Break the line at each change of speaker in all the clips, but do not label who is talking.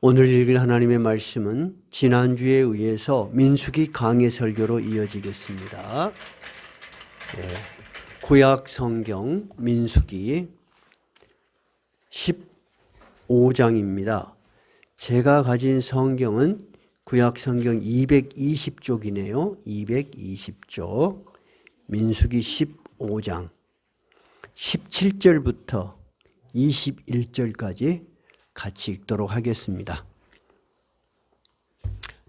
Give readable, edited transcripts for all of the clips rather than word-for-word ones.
오늘 읽을 하나님의 말씀은 지난주에 의해서 민수기 강해 설교로 이어지겠습니다. 구약 성경 민수기 15장입니다. 제가 가진 성경은 구약 성경 220쪽이네요. 220쪽 민수기 15장 17절부터 21절까지 같이 읽도록 하겠습니다.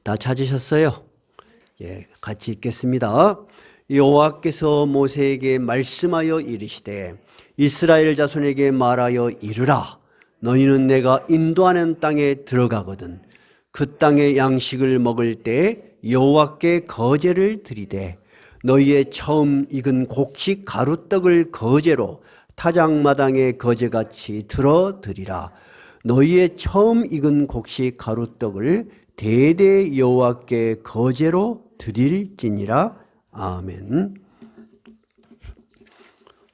다 찾으셨어요? 예, 같이 읽겠습니다. 여호와께서 모세에게 말씀하여 이르시되 이스라엘 자손에게 말하여 이르라. 너희는 내가 인도하는 땅에 들어가거든 그 땅의 양식을 먹을 때 여호와께 거제를 드리되 너희의 처음 익은 곡식 가루떡을 거제로 타작마당에 거제같이 들어 드리라. 너희의 처음 익은 곡식 가루떡을 대대 여호와께 거제로 드릴지니라. 아멘.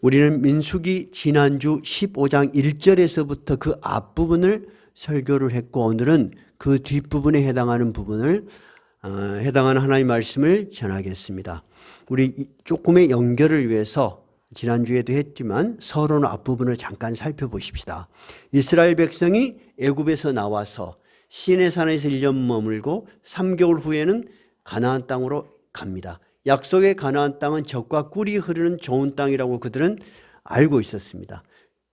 우리는 민수기 지난주 15장 1절에서부터 그 앞부분을 설교를 했고 오늘은 그 뒷부분에 해당하는 부분을 해당하는 하나님의 말씀을 전하겠습니다. 우리 조금의 연결을 위해서 지난주에도 했지만 서론 앞부분을 잠깐 살펴보십시다. 이스라엘 백성이 애굽에서 나와서 시내산에서 1년 머물고 3개월 후에는 가나안 땅으로 갑니다. 약속의 가나안 땅은 젖과 꿀이 흐르는 좋은 땅이라고 그들은 알고 있었습니다.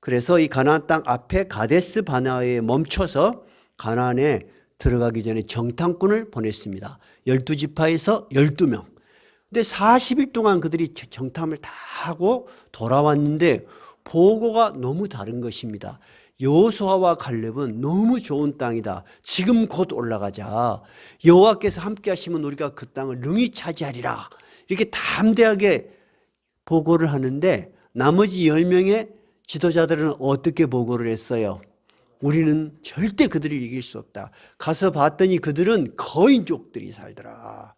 그래서 이 가나안 땅 앞에 가데스 바네아에 멈춰서 가나안에 들어가기 전에 정탐꾼을 보냈습니다. 12지파에서 12명. 근데 40일 동안 그들이 정탐을 다 하고 돌아왔는데 보고가 너무 다른 것입니다. 여호수아와 갈렙은 너무 좋은 땅이다. 지금 곧 올라가자. 여호와께서 함께 하시면 우리가 그 땅을 능히 차지하리라. 이렇게 담대하게 보고를 하는데 나머지 10명의 지도자들은 어떻게 보고를 했어요? 우리는 절대 그들을 이길 수 없다. 가서 봤더니 그들은 거인족들이 살더라.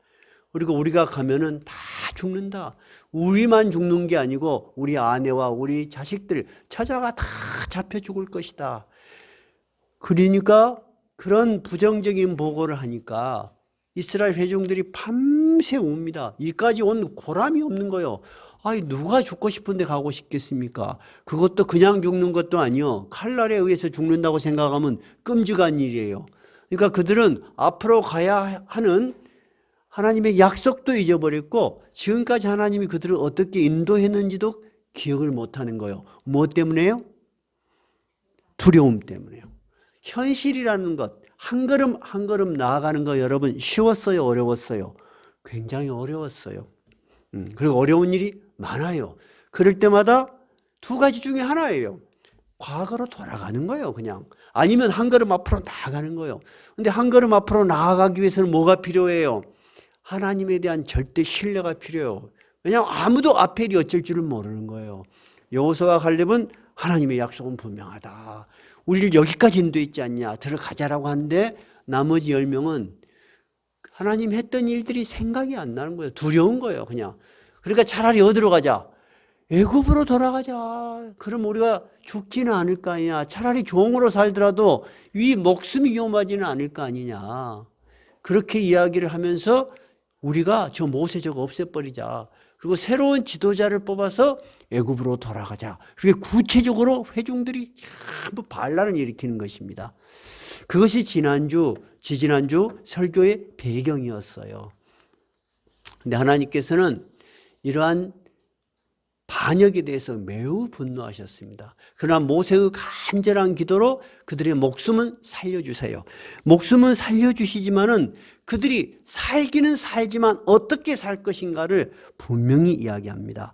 그리고 우리가 가면은 다 죽는다. 우리만 죽는 게 아니고 우리 아내와 우리 자식들 처자가 다 잡혀 죽을 것이다. 그러니까 그런 부정적인 보고를 하니까 이스라엘 회중들이 밤새 웁니다. 이까지 온 보람이 없는 거예요. 아니 누가 죽고 싶은데 가고 싶겠습니까? 그것도 그냥 죽는 것도 아니요. 칼날에 의해서 죽는다고 생각하면 끔찍한 일이에요. 그러니까 그들은 앞으로 가야 하는 하나님의 약속도 잊어버렸고 지금까지 하나님이 그들을 어떻게 인도했는지도 기억을 못하는 거예요. 무엇 때문에요? 두려움 때문에요. 현실이라는 것, 한 걸음 한 걸음 나아가는 거 여러분 쉬웠어요? 어려웠어요? 굉장히 어려웠어요. 그리고 어려운 일이 많아요. 그럴 때마다 두 가지 중에 하나예요. 과거로 돌아가는 거예요. 그냥. 아니면 한 걸음 앞으로 나아가는 거예요. 근데 한 걸음 앞으로 나아가기 위해서는 뭐가 필요해요? 하나님에 대한 절대 신뢰가 필요해요. 왜냐하면 아무도 앞에 일이 어쩔 줄은 모르는 거예요. 여호수아와 갈렙은 하나님의 약속은 분명하다. 우리를 여기까지 인도했지 않냐. 들어가자라고 하는데 나머지 10명은 하나님 했던 일들이 생각이 안 나는 거예요. 두려운 거예요. 그냥. 그러니까 차라리 어디로 가자. 애굽으로 돌아가자. 그럼 우리가 죽지는 않을 거 아니냐. 차라리 종으로 살더라도 위 목숨이 위험하지는 않을 거 아니냐. 그렇게 이야기를 하면서 우리가 저 모세 저거 없애버리자. 그리고 새로운 지도자를 뽑아서 애굽으로 돌아가자. 그게 구체적으로 회중들이 전부 반란을 일으키는 것입니다. 그것이 지지난주 설교의 배경이었어요. 근데 하나님께서는 이러한 반역에 대해서 매우 분노하셨습니다. 그러나 모세의 간절한 기도로 그들의 목숨은 살려주세요. 목숨은 살려주시지만은 그들이 살기는 살지만 어떻게 살 것인가를 분명히 이야기합니다.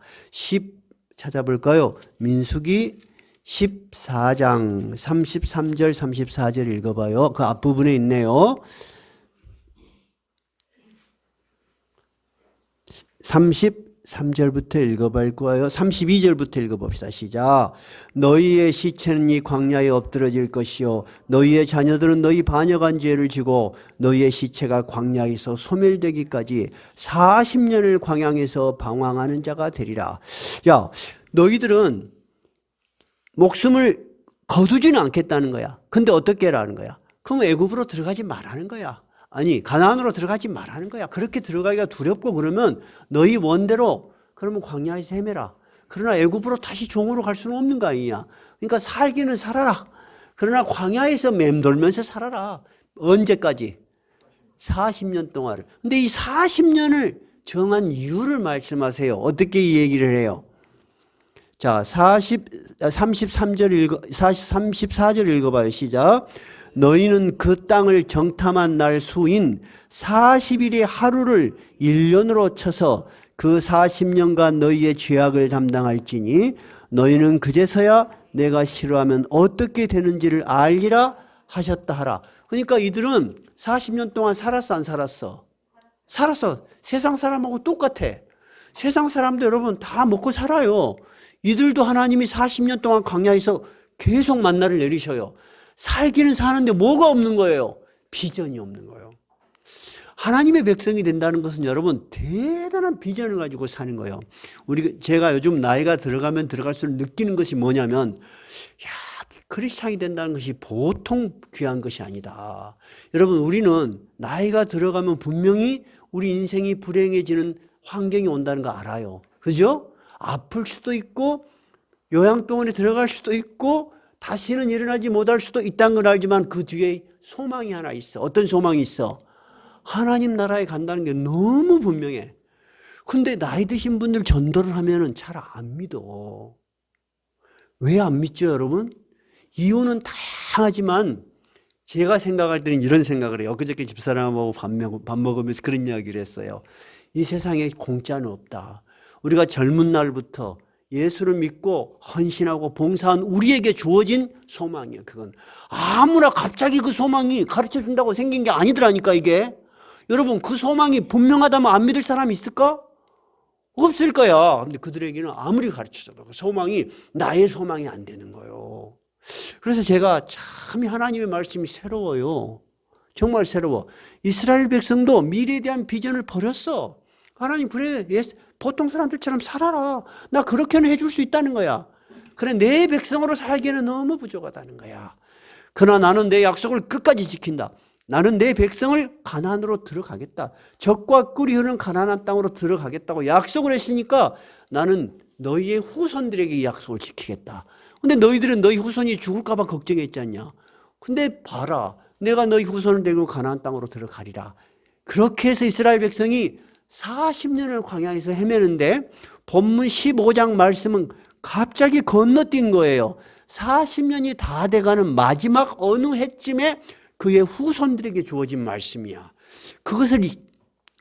찾아볼까요? 민수기 14장 33절 34절 읽어봐요. 그 앞부분에 있네요. 33절부터 읽어볼 거예요. 32절부터 읽어봅시다. 시작. 너희의 시체는 이 광야에 엎드러질 것이요 너희의 자녀들은 너희 반역한 죄를 지고 너희의 시체가 광야에서 소멸되기까지 40년을 광야에서 방황하는 자가 되리라. 야, 너희들은 목숨을 거두지는 않겠다는 거야. 근데 어떻게 하라는 거야? 그럼 애굽으로 들어가지 말라는 거야. 아니 가나안으로 들어가지 말라는 거야. 그렇게 들어가기가 두렵고 그러면 너희 원대로 그러면 광야에서 헤매라. 그러나 애굽으로 다시 종으로 갈 수는 없는 거 아니냐. 그러니까 살기는 살아라. 그러나 광야에서 맴돌면서 살아라. 언제까지? 40년 동안을. 근데 이 40년을 정한 이유를 말씀하세요. 어떻게 이 얘기를 해요? 자, 34절 읽어봐요. 시작. 너희는 그 땅을 정탐한 날 수인 40일의 하루를 1년으로 쳐서 그 40년간 너희의 죄악을 담당할지니 너희는 그제서야 내가 싫어하면 어떻게 되는지를 알리라 하셨다 하라. 그러니까 이들은 40년 동안 살았어, 안 살았어? 살았어. 세상 사람하고 똑같아. 세상 사람도 여러분 다 먹고 살아요. 이들도 하나님이 40년 동안 광야에서 계속 만나를 내리셔요. 살기는 사는데 뭐가 없는 거예요? 비전이 없는 거예요. 하나님의 백성이 된다는 것은 여러분 대단한 비전을 가지고 사는 거예요. 제가 요즘 나이가 들어가면 들어갈수록 느끼는 것이 뭐냐면, 크리스찬이 된다는 것이 보통 귀한 것이 아니다. 여러분, 우리는 나이가 들어가면 분명히 우리 인생이 불행해지는 환경이 온다는 거 알아요. 그죠? 아플 수도 있고 요양병원에 들어갈 수도 있고 다시는 일어나지 못할 수도 있다는 걸 알지만 그 뒤에 소망이 하나 있어. 어떤 소망이 있어? 하나님 나라에 간다는 게 너무 분명해. 근데 나이 드신 분들 전도를 하면은 잘 안 믿어. 왜 안 믿죠, 여러분? 이유는 다양하지만 제가 생각할 때는 이런 생각을 해요. 엊그저께 집사람하고 밥 먹으면서 그런 이야기를 했어요. 이 세상에 공짜는 없다. 우리가 젊은 날부터 예수를 믿고 헌신하고 봉사한 우리에게 주어진 소망이에요. 그건 아무나 갑자기 그 소망이 가르쳐준다고 생긴 게 아니더라니까 이게. 여러분 그 소망이 분명하다면 안 믿을 사람이 있을까? 없을 거야. 근데 그들에게는 아무리 가르쳐줘도 그 소망이 나의 소망이 안 되는 거예요. 그래서 제가 참 하나님의 말씀이 새로워요. 정말 새로워. 이스라엘 백성도 미래에 대한 비전을 버렸어. 하나님 그래 보통 사람들처럼 살아라. 나 그렇게는 해줄 수 있다는 거야. 그래 내 백성으로 살기에는 너무 부족하다는 거야. 그러나 나는 내 약속을 끝까지 지킨다. 나는 내 백성을 가나안으로 들어가겠다. 젖과 꿀이 흐르는 가나안 땅으로 들어가겠다고 약속을 했으니까 나는 너희의 후손들에게 이 약속을 지키겠다. 근데 너희들은 너희 후손이 죽을까 봐 걱정했지 않냐. 근데 봐라. 내가 너희 후손을 데리고 가나안 땅으로 들어가리라. 그렇게 해서 이스라엘 백성이 40년을 광야에서 헤매는데 본문 15장 말씀은 갑자기 건너뛴 거예요. 40년이 다 돼가는 마지막 어느 해쯤에 그의 후손들에게 주어진 말씀이야. 그것을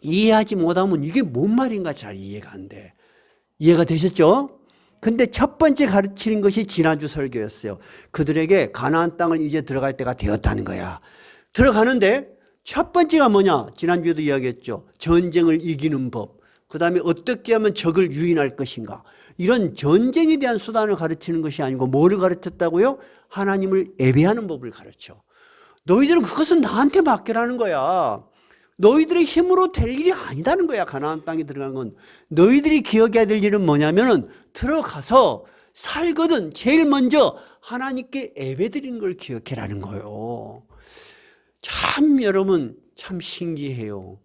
이해하지 못하면 이게 뭔 말인가 잘 이해가 안 돼. 이해가 되셨죠? 근데 첫 번째 가르치는 것이 지난주 설교였어요. 그들에게 가나안 땅을 이제 들어갈 때가 되었다는 거야. 들어가는데 첫 번째가 뭐냐? 지난주에도 이야기했죠. 전쟁을 이기는 법. 그 다음에 어떻게 하면 적을 유인할 것인가. 이런 전쟁에 대한 수단을 가르치는 것이 아니고 뭐를 가르쳤다고요? 하나님을 예배하는 법을 가르쳐. 너희들은 그것은 나한테 맡겨라는 거야. 너희들의 힘으로 될 일이 아니다는 거야. 가나안 땅에 들어간 건. 너희들이 기억해야 될 일은 뭐냐면은 들어가서 살거든 제일 먼저 하나님께 예배드리는 걸 기억해라는 거예요. 참 여러분 참 신기해요.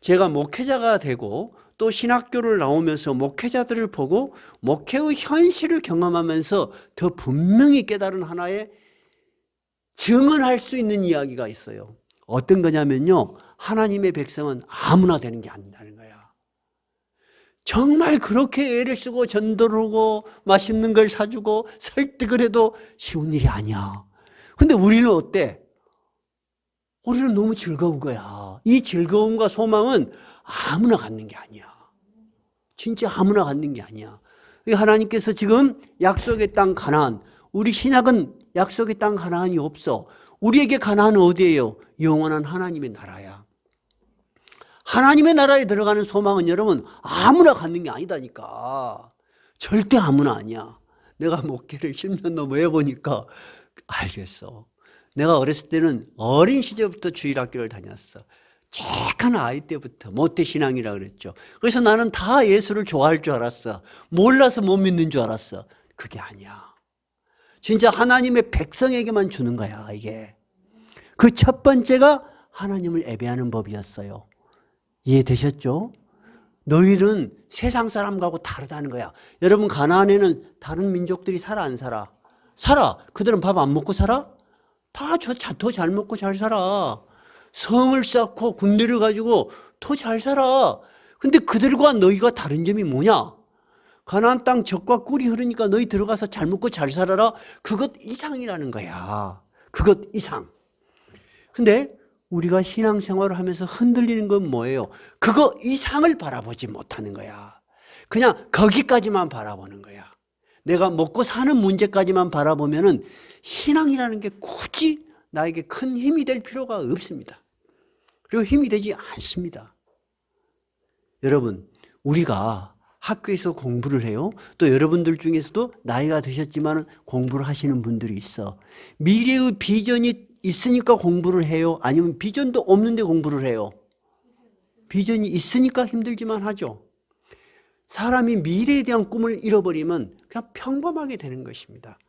제가 목회자가 되고 또 신학교를 나오면서 목회자들을 보고 목회의 현실을 경험하면서 더 분명히 깨달은 하나의 증언할 수 있는 이야기가 있어요. 어떤 거냐면요. 하나님의 백성은 아무나 되는 게 아니라는 거야. 정말 그렇게 애를 쓰고 전도를 하고 맛있는 걸 사주고 설득을 해도 쉬운 일이 아니야. 근데 우리는 어때? 우리는 너무 즐거운 거야. 이 즐거움과 소망은 아무나 갖는 게 아니야. 진짜 아무나 갖는 게 아니야. 하나님께서 지금 약속의 땅 가나안, 우리 신학은 약속의 땅 가나안이 없어. 우리에게 가나안은 어디예요? 영원한 하나님의 나라야. 하나님의 나라에 들어가는 소망은 여러분 아무나 갖는 게 아니다니까. 절대 아무나 아니야. 내가 목회를 10년 넘어 해보니까 알겠어. 내가 어렸을 때는 어린 시절부터 주일학교를 다녔어. 쬐깐 아이 때부터 모태신앙이라 그랬죠. 그래서 나는 다 예수를 좋아할 줄 알았어. 몰라서 못 믿는 줄 알았어. 그게 아니야. 진짜 하나님의 백성에게만 주는 거야 이게. 그 첫 번째가 하나님을 예배하는 법이었어요. 이해되셨죠? 너희는 세상 사람하고 다르다는 거야. 여러분, 가나안에는 다른 민족들이 살아 안 살아? 살아. 그들은 밥 안 먹고 살아? 다 더 잘 먹고 잘 살아. 성을 쌓고 군대를 가지고 더 잘 살아. 근데 그들과 너희가 다른 점이 뭐냐? 가나안 땅 젖과 꿀이 흐르니까 너희 들어가서 잘 먹고 잘 살아라. 그것 이상이라는 거야. 그것 이상. 근데 우리가 신앙생활을 하면서 흔들리는 건 뭐예요? 그거 이상을 바라보지 못하는 거야. 그냥 거기까지만 바라보는 거야. 내가 먹고 사는 문제까지만 바라보면은 신앙이라는 게 굳이 나에게 큰 힘이 될 필요가 없습니다. 그리고 힘이 되지 않습니다. 여러분, 우리가 학교에서 공부를 해요. 또 여러분들 중에서도 나이가 드셨지만 공부를 하시는 분들이 있어. 미래의 비전이 있으니까 공부를 해요? 아니면 비전도 없는데 공부를 해요? 비전이 있으니까 힘들지만 하죠. 사람이 미래에 대한 꿈을 잃어버리면 그냥 평범하게 되는 것입니다.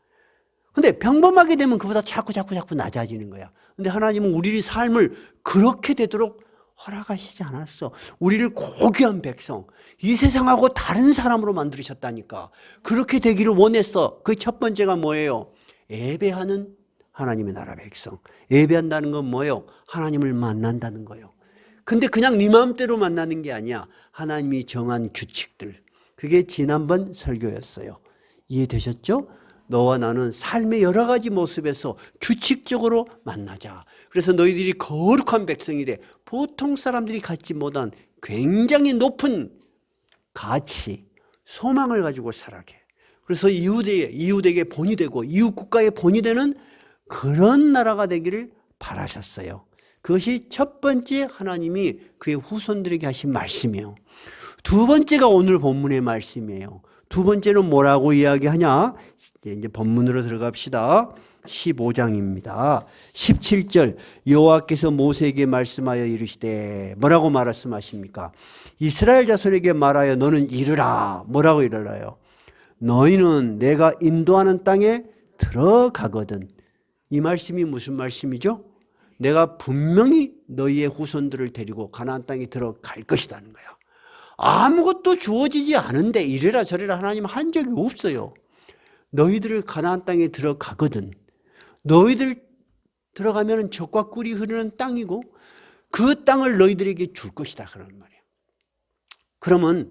근데 평범하게 되면 그보다 자꾸 낮아지는 거야. 근데 하나님은 우리의 삶을 그렇게 되도록 허락하시지 않았어. 우리를 고귀한 백성, 이 세상하고 다른 사람으로 만들으셨다니까. 그렇게 되기를 원했어. 그 첫 번째가 뭐예요? 예배하는 하나님의 나라 백성. 예배한다는 건 뭐예요? 하나님을 만난다는 거예요. 근데 그냥 네 마음대로 만나는 게 아니야. 하나님이 정한 규칙들. 그게 지난번 설교였어요. 이해되셨죠? 너와 나는 삶의 여러 가지 모습에서 규칙적으로 만나자. 그래서 너희들이 거룩한 백성이 돼. 보통 사람들이 갖지 못한 굉장히 높은 가치, 소망을 가지고 살아게. 그래서 이웃에게 본이 되고 이웃 국가의 본이 되는 그런 나라가 되기를 바라셨어요. 그것이 첫 번째 하나님이 그의 후손들에게 하신 말씀이에요. 두 번째가 오늘 본문의 말씀이에요. 두 번째는 뭐라고 이야기하냐? 이제 본문으로 들어갑시다. 15장입니다. 17절 여호와께서 모세에게 말씀하여 이르시되 뭐라고 말씀하십니까? 이스라엘 자손에게 말하여 너는 이르라. 뭐라고 이르라요? 너희는 내가 인도하는 땅에 들어가거든. 이 말씀이 무슨 말씀이죠? 내가 분명히 너희의 후손들을 데리고 가나안 땅에 들어갈 것이라는 거야. 아무것도 주어지지 않은데 이래라 저래라 하나님 한 적이 없어요. 너희들을 가나안 땅에 들어가거든. 너희들 들어가면 젖과 꿀이 흐르는 땅이고 그 땅을 너희들에게 줄 것이다 그런 말이에요. 그러면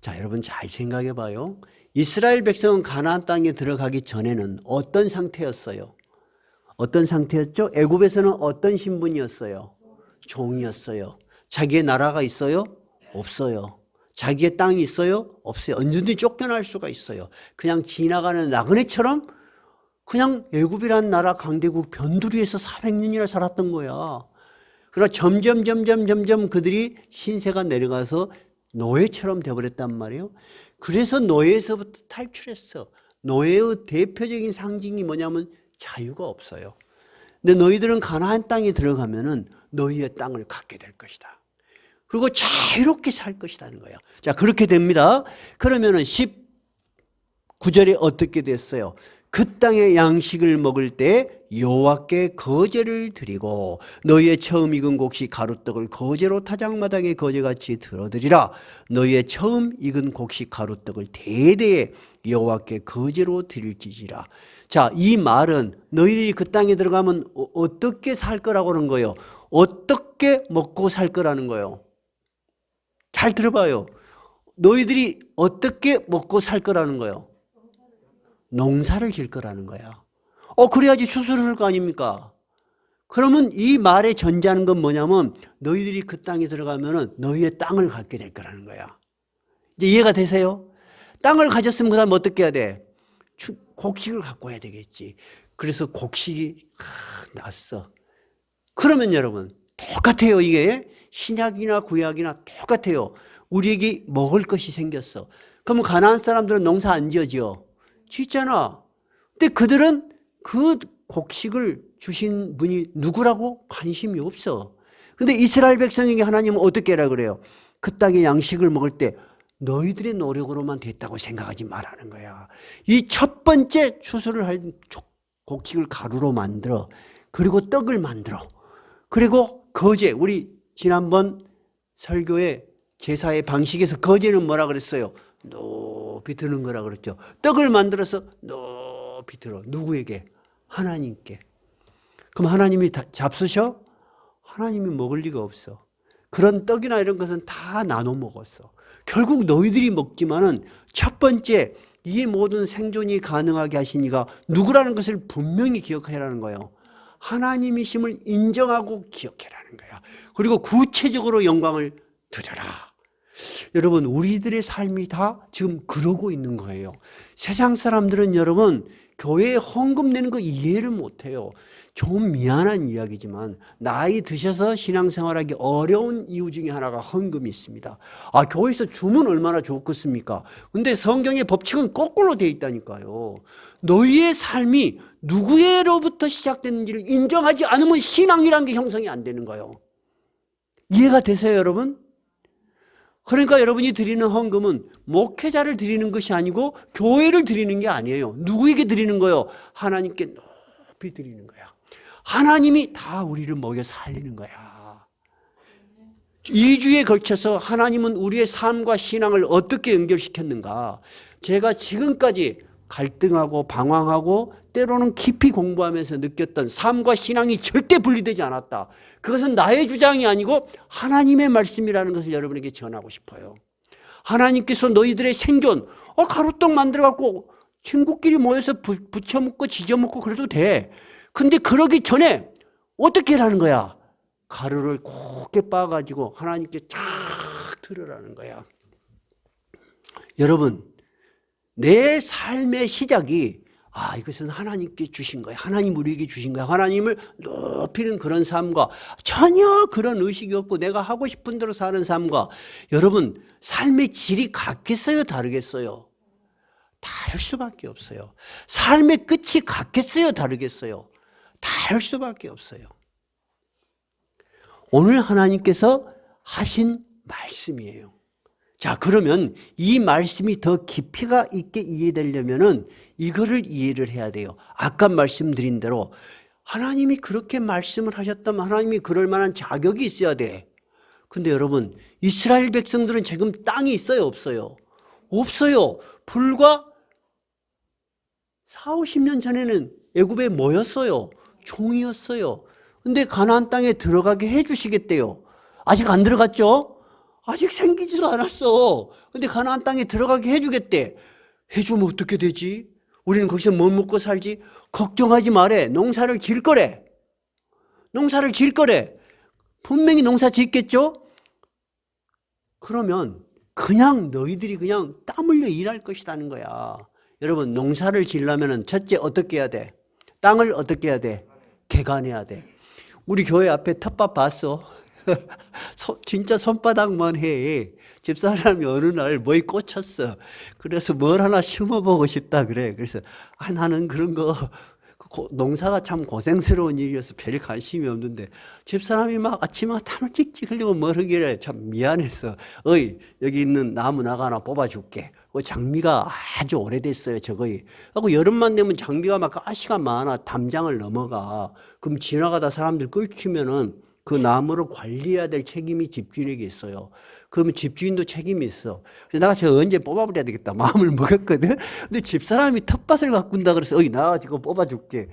자 여러분 잘 생각해 봐요. 이스라엘 백성은 가나안 땅에 들어가기 전에는 어떤 상태였어요? 어떤 상태였죠? 애굽에서는 어떤 신분이었어요? 종이었어요. 자기의 나라가 있어요? 없어요. 자기의 땅이 있어요? 없어요. 언제든지 쫓겨날 수가 있어요. 그냥 지나가는 나그네처럼 그냥 애굽이라는 나라 강대국 변두리에서 400년이나 살았던 거야. 그러나 점점 그들이 신세가 내려가서 노예처럼 되어버렸단 말이에요. 그래서 노예에서부터 탈출했어. 노예의 대표적인 상징이 뭐냐면 자유가 없어요. 근데 너희들은 가나안 땅에 들어가면은 너희의 땅을 갖게 될 것이다. 그리고 자유롭게 살 것이라는 거예요. 자, 그렇게 됩니다. 그러면은 19절에 어떻게 됐어요? 그 땅의 양식을 먹을 때 여호와께 거제를 드리고 너희의 처음 익은 곡식 가루떡을 거제로 타작마당에 거제같이 들어드리라. 너희의 처음 익은 곡식 가루떡을 대대에 여호와께 거제로 드릴지지라. 자, 이 말은 너희들이 그 땅에 들어가면 어떻게 살 거라고 하는 거예요? 어떻게 먹고 살 거라는 거예요? 잘 들어봐요. 너희들이 어떻게 먹고 살 거라는 거예요? 농사를 지을 거라는 거야. 그래야지 추수를 할 거 아닙니까? 그러면 이 말에 전제하는 건 뭐냐면 너희들이 그 땅에 들어가면 너희의 땅을 갖게 될 거라는 거야. 이제 이해가 되세요? 땅을 가졌으면 그 다음 어떻게 해야 돼? 곡식을 갖고 와야 되겠지. 그래서 곡식이 났어. 그러면 여러분 똑같아요. 이게 신약이나 구약이나 똑같아요. 우리에게 먹을 것이 생겼어. 그러면 가나안 사람들은 농사 안 지어지어? 짓잖아. 근데 그들은 그 곡식을 주신 분이 누구라고 관심이 없어. 근데 이스라엘 백성에게 하나님은 어떻게 하라 그래요? 그 땅의 양식을 먹을 때 너희들의 노력으로만 됐다고 생각하지 말라는 거야. 이 첫 번째 추수를 할 곡식을 가루로 만들어 그리고 떡을 만들어. 그리고 거제, 우리 지난번 설교의 제사의 방식에서 거제는 뭐라 그랬어요? 높이 드는 거라 그랬죠. 떡을 만들어서 높이 들어. 누구에게? 하나님께. 그럼 하나님이 다 잡수셔? 하나님이 먹을 리가 없어. 그런 떡이나 이런 것은 다 나눠 먹었어. 결국 너희들이 먹지만은 첫 번째 이 모든 생존이 가능하게 하신 이가 누구라는 것을 분명히 기억하라는 거예요. 하나님이심을 인정하고 기억하라는 거야. 그리고 구체적으로 영광을 드려라. 여러분, 우리들의 삶이 다 지금 그러고 있는 거예요. 세상 사람들은 여러분 교회에 헌금 내는 거 이해를 못해요. 좀 미안한 이야기지만 나이 드셔서 신앙생활하기 어려운 이유 중에 하나가 헌금이 있습니다. 교회에서 주면 얼마나 좋겠습니까? 근데 성경의 법칙은 거꾸로 되어 있다니까요. 너희의 삶이 누구로부터 시작됐는지를 인정하지 않으면 신앙이라는 게 형성이 안 되는 거예요. 이해가 되세요, 여러분? 그러니까 여러분이 드리는 헌금은 목회자를 드리는 것이 아니고 교회를 드리는 게 아니에요. 누구에게 드리는 거예요? 하나님께 높이 드리는 거야. 하나님이 다 우리를 먹여 살리는 거야. 2주에 걸쳐서 하나님은 우리의 삶과 신앙을 어떻게 연결시켰는가? 제가 지금까지 갈등하고 방황하고 때로는 깊이 공부하면서 느꼈던 삶과 신앙이 절대 분리되지 않았다. 그것은 나의 주장이 아니고 하나님의 말씀이라는 것을 여러분에게 전하고 싶어요. 하나님께서 너희들의 생존, 가루떡 만들어갖고 친구끼리 모여서 부쳐 먹고 지져 먹고 그래도 돼. 근데 그러기 전에 어떻게 하라는 거야? 가루를 곱게 빻아가지고 하나님께 쫙 들으라는 거야. 여러분, 내 삶의 시작이 이것은 하나님께 주신 거야. 하나님 우리에게 주신 거야. 하나님을 높이는 그런 삶과 전혀 그런 의식이 없고 내가 하고 싶은 대로 사는 삶과 여러분 삶의 질이 같겠어요? 다르겠어요? 다를 수밖에 없어요. 삶의 끝이 같겠어요? 다르겠어요? 다를 수밖에 없어요. 오늘 하나님께서 하신 말씀이에요. 자, 그러면 이 말씀이 더 깊이가 있게 이해되려면은 이거를 이해를 해야 돼요. 아까 말씀드린 대로 하나님이 그렇게 말씀을 하셨다면 하나님이 그럴 만한 자격이 있어야 돼. 근데 여러분, 이스라엘 백성들은 지금 땅이 있어요, 없어요? 없어요. 불과 40-50년 전에는 애굽에 뭐였어요? 종이었어요. 근데 가나안 땅에 들어가게 해 주시겠대요. 아직 안 들어갔죠? 아직 생기지도 않았어. 근데 가나안 땅에 들어가게 해주겠대. 해주면 어떻게 되지? 우리는 거기서 뭐 먹고 살지? 걱정하지 말래. 농사를 질 거래. 농사를 질 거래. 분명히 농사 짓겠죠? 그러면 그냥 너희들이 그냥 땀 흘려 일할 것이라는 거야. 여러분, 농사를 지려면 첫째 어떻게 해야 돼? 땅을 어떻게 해야 돼? 개간해야 돼. 우리 교회 앞에 텃밭 봤어? 진짜 손바닥만 해. 집사람이 어느 날 뭐에 꽂혔어. 그래서 뭘 하나 심어보고 싶다 그래. 그래서 나는 그런 거 농사가 참 고생스러운 일이어서 별 관심이 없는데 집사람이 막 아침에 땀을 찍찍 흘리고 뭘 하길래 참 미안했어. 여기 있는 나무 나가 하나 뽑아줄게. 장미가 아주 오래됐어요, 저거이. 하고 여름만 되면 장미가 막 가시가 많아. 담장을 넘어가. 그럼 지나가다 사람들 끌치면은 그 나무를 관리해야 될 책임이 집주인에게 있어요. 그러면 집주인도 책임이 있어. 그래서 내가 제가 언제 뽑아버려야 되겠다 마음을 먹었거든. 근데 집사람이 텃밭을 가꾼다 그래서 나 지금 뽑아줄게.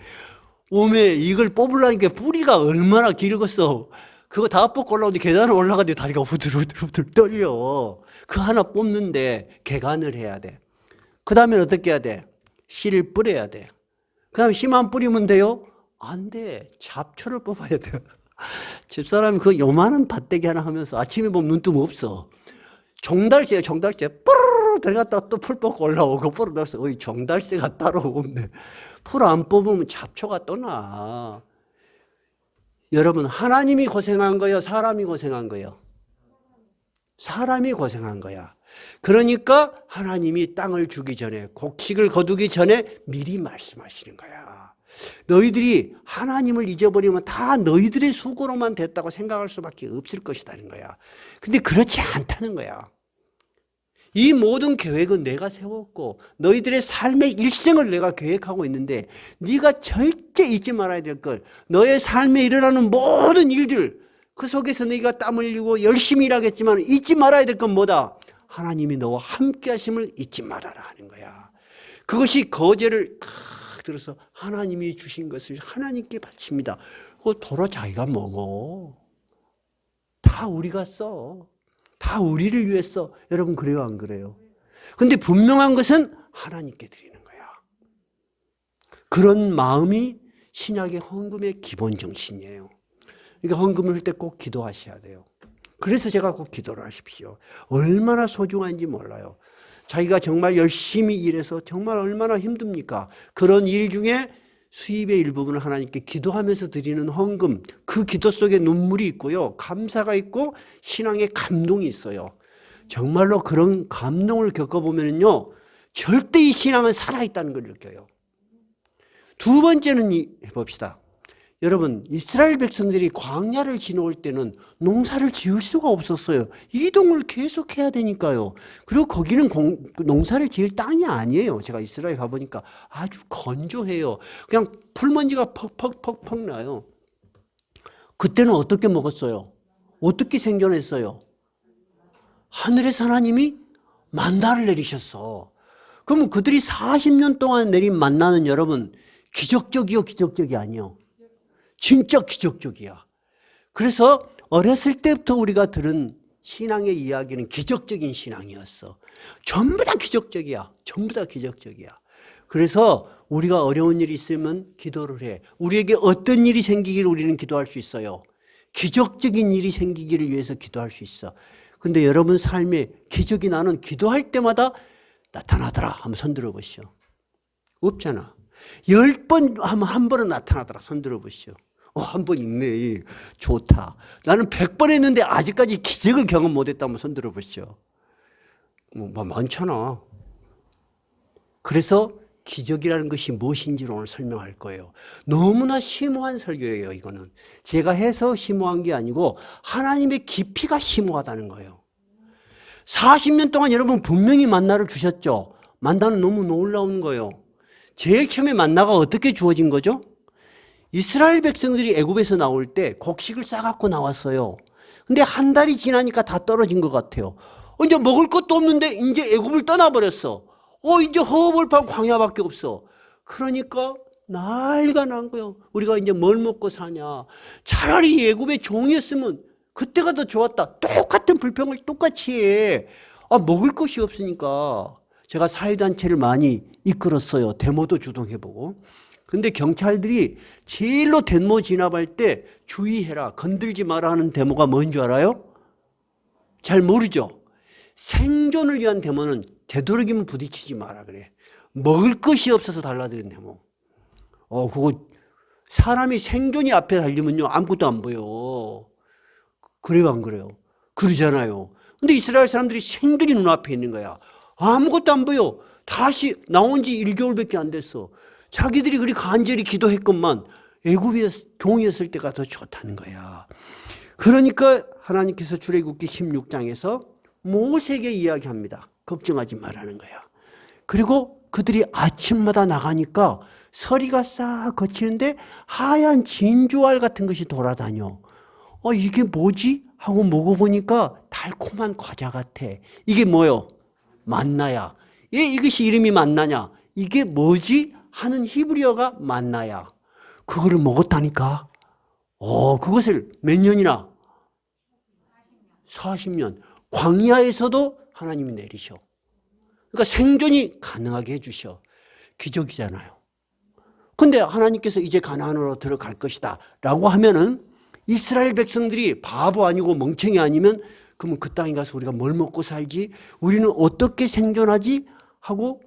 오메 이걸 뽑으려니까 뿌리가 얼마나 길겠어. 그거 다 뽑고 올라오는데 계단을 올라가는데 다리가 후들후들 떨려. 그 하나 뽑는데 개간을 해야 돼. 그 다음에 어떻게 해야 돼? 씨를 뿌려야 돼. 그 다음에 씨만 뿌리면 돼요? 안 돼. 잡초를 뽑아야 돼요. 집사람이 그 요만한 밭대기 하나 하면서 아침에 보면 눈뜨면 없어. 종달새예요, 종달새. 뿌르르 들어갔다가 또 풀 뽑고 올라오고 뿌르르 들어가서 종달새가 따로 없네. 풀 안 뽑으면 잡초가 또 나. 여러분, 하나님이 고생한 거예요? 사람이 고생한 거예요? 사람이 고생한 거야. 그러니까 하나님이 땅을 주기 전에, 곡식을 거두기 전에 미리 말씀하시는 거야. 너희들이 하나님을 잊어버리면 다 너희들의 수고로만 됐다고 생각할 수밖에 없을 것이라는 거야. 근데 그렇지 않다는 거야. 이 모든 계획은 내가 세웠고 너희들의 삶의 일생을 내가 계획하고 있는데 네가 절대 잊지 말아야 될 걸, 너의 삶에 일어나는 모든 일들 그 속에서 네가 땀 흘리고 열심히 일하겠지만 잊지 말아야 될 건 뭐다? 하나님이 너와 함께 하심을 잊지 말아라 하는 거야. 그것이 거제를 들어서 하나님이 주신 것을 하나님께 바칩니다. 그거 도로 자기가 먹어. 다 우리가 써. 다 우리를 위해 써. 여러분 그래요 안 그래요? 근데 분명한 것은 하나님께 드리는 거야. 그런 마음이 신약의 헌금의 기본 정신이에요. 그러니까 헌금을 할 때 꼭 기도하셔야 돼요. 그래서 제가 꼭 기도를 하십시오. 얼마나 소중한지 몰라요. 자기가 정말 열심히 일해서 정말 얼마나 힘듭니까? 그런 일 중에 수입의 일부분을 하나님께 기도하면서 드리는 헌금, 그 기도 속에 눈물이 있고요, 감사가 있고 신앙의 감동이 있어요. 정말로 그런 감동을 겪어보면요, 절대 이 신앙은 살아있다는 걸 느껴요. 두 번째는 해봅시다. 여러분, 이스라엘 백성들이 광야를 지나올 때는 농사를 지을 수가 없었어요. 이동을 계속해야 되니까요. 그리고 거기는 농사를 지을 땅이 아니에요. 제가 이스라엘 가보니까 아주 건조해요. 그냥 풀먼지가 퍽퍽퍽퍽 나요. 그때는 어떻게 먹었어요? 어떻게 생존했어요? 하늘에서 하나님이 만나를 내리셨어. 그러면 그들이 40년 동안 내린 만나는 여러분, 기적적이요, 기적적이 아니요? 진짜 기적적이야. 그래서 어렸을 때부터 우리가 들은 신앙의 이야기는 기적적인 신앙이었어. 전부 다 기적적이야. 전부 다 기적적이야. 그래서 우리가 어려운 일이 있으면 기도를 해. 우리에게 어떤 일이 생기기를 우리는 기도할 수 있어요. 기적적인 일이 생기기를 위해서 기도할 수 있어. 근데 여러분 삶에 기적이 나는 기도할 때마다 나타나더라. 한번 손 들어보시오. 없잖아. 10번 하면 한 번은 나타나더라. 손 들어보시오. 한 번 있네. 좋다. 나는 100번 했는데 아직까지 기적을 경험 못했다면 손 들어보시오. 뭐 많잖아. 그래서 기적이라는 것이 무엇인지를 오늘 설명할 거예요. 너무나 심오한 설교예요. 이거는 제가 해서 심오한 게 아니고 하나님의 깊이가 심오하다는 거예요. 40년 동안 여러분 분명히 만나를 주셨죠. 만나는 너무 놀라운 거예요. 제일 처음에 만나가 어떻게 주어진 거죠? 이스라엘 백성들이 애굽에서 나올 때 곡식을 싸갖고 나왔어요. 근데 한 달이 지나니까 다 떨어진 것 같아요. 이제 먹을 것도 없는데 이제 애굽을 떠나버렸어. 이제 허벌판 광야밖에 없어. 그러니까 난리가 난 거예요. 우리가 이제 뭘 먹고 사냐. 차라리 애굽의 종이었으면 그때가 더 좋았다. 똑같은 불평을 똑같이 해. 먹을 것이 없으니까. 제가 사회단체를 많이 이끌었어요. 데모도 주동해보고. 근데 경찰들이 제일로 데모 진압할 때 주의해라, 건들지 마라 하는 데모가 뭔 줄 알아요? 잘 모르죠? 생존을 위한 데모는 되도록이면 부딪히지 마라 그래. 먹을 것이 없어서 달라드린 데모. 그거 사람이 생존이 앞에 달리면요 아무것도 안 보여. 그래요 안 그래요? 그러잖아요. 근데 이스라엘 사람들이 생존이 눈앞에 있는 거야. 아무것도 안 보여. 다시 나온 지 1개월밖에 안 됐어. 자기들이 그리 간절히 기도했건만 애굽의 종이었을 때가 더 좋다는 거야. 그러니까 하나님께서 출애굽기 16장에서 모세에게 이야기합니다. 걱정하지 말라는 거야. 그리고 그들이 아침마다 나가니까 서리가 싹 거치는데 하얀 진주알 같은 것이 돌아다녀. 이게 뭐지? 하고 먹어보니까 달콤한 과자 같아. 이게 뭐요? 만나야. 이것이 이름이 만나냐? 이게 뭐지? 하는 히브리어가 만나야. 그거를 먹었다니까. 그것을 몇 년이나? 40년. 광야에서도 하나님이 내리셔. 그러니까 생존이 가능하게 해주셔. 기적이잖아요. 근데 하나님께서 이제 가나안으로 들어갈 것이다 라고 하면은 이스라엘 백성들이 바보 아니고 멍청이 아니면 그러면 그 땅에 가서 우리가 뭘 먹고 살지? 우리는 어떻게 생존하지? 하고